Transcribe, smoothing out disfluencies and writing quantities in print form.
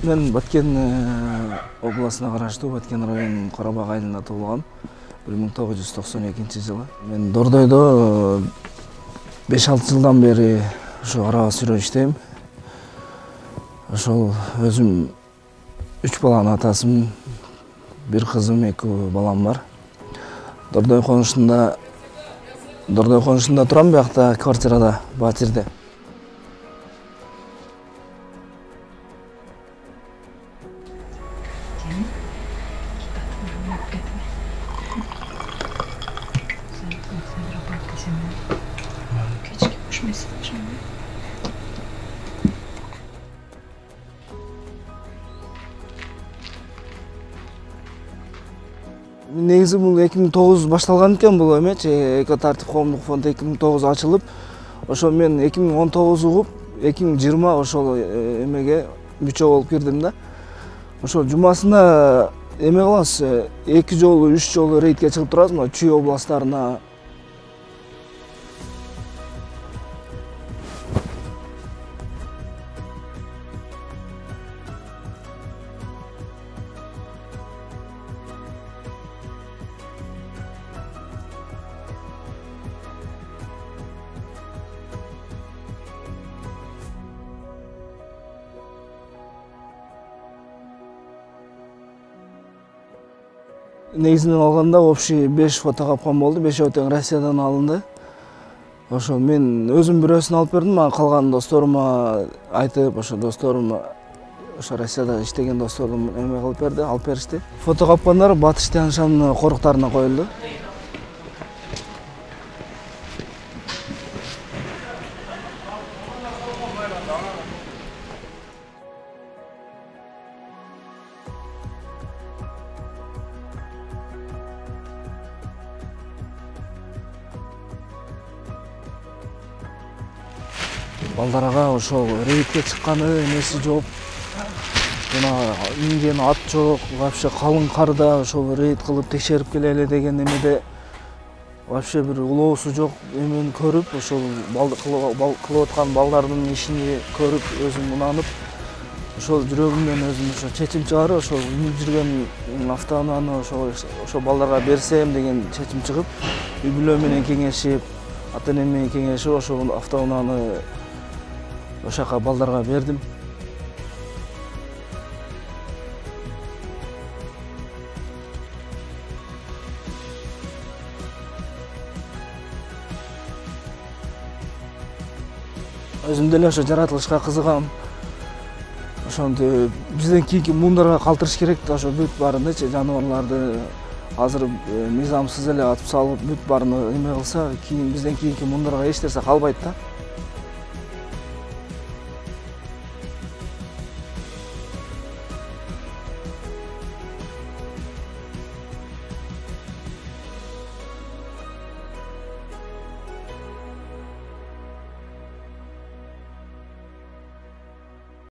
Мен Баткен обласына караштуу Баткен районунун Карабак айылында туулгам. 1992 жылы. Мен Дордойдо 5-6 жылдан бери ошо араба сүрөп иштейм. Ошол өзүм 3 баланын атасымын. Bir kızım, 2 balam var. Dordoy konuşunda turam, buyakta kvartirada, Батирде. Негизи бул 2009 башталган экен, бул эмечи эко тартип коомдук фонд 2009 ачылып, ошо мен 2019 угуп, 2020 ошол эмеге мүчө болуп кирдим да. Ошол жумасына эме кылабыз, 2 жолу, 3 жолу рейдке чыгып турабыз, мына Чүй областарына. Негизинен алганда общий 5 фото капкан болду, 5 тең Россиядан алынды. Ошо мен өзүм бирөөсүн алып бердим, мага калган досторума айтып, ошо досторум ошо Россияда иштеген досторум эме кылып берди, алып беришти. Фото капкандар Батыш Тянь-Шань коруктарына коюлду. Балдарга ошол рейдке чыкканы эмеси жок. Жана минген ат жок, вообще калың карда ошол рейд кылып текшерип келели деген эмеде вообще бир улоосу жок эмени көрүп, ошол кылып аткан балдардын ишини көрүп өзүм унанып, ошол жүрөгүмдөн өзүм ошо чечим чыгарып, ошол үнүп жүргөн автоунааны ошо балдарга берсем деген чечим чыгып, үй бүлө менен кеңешип, ата энем менен кеңешип, ошол автоунааны ошака балдарга бердим. Өзүм деле ошо жаратылышка кызыгам. Ошондо бизден кийинки муундарга калтырыш керек да, ошо бүт баарынычы жаныбарларды азыр мыйзамсыз эле атып салып, бүт баарын эме кылса, бизден кийинки муундарга эч нерсе калбайт да.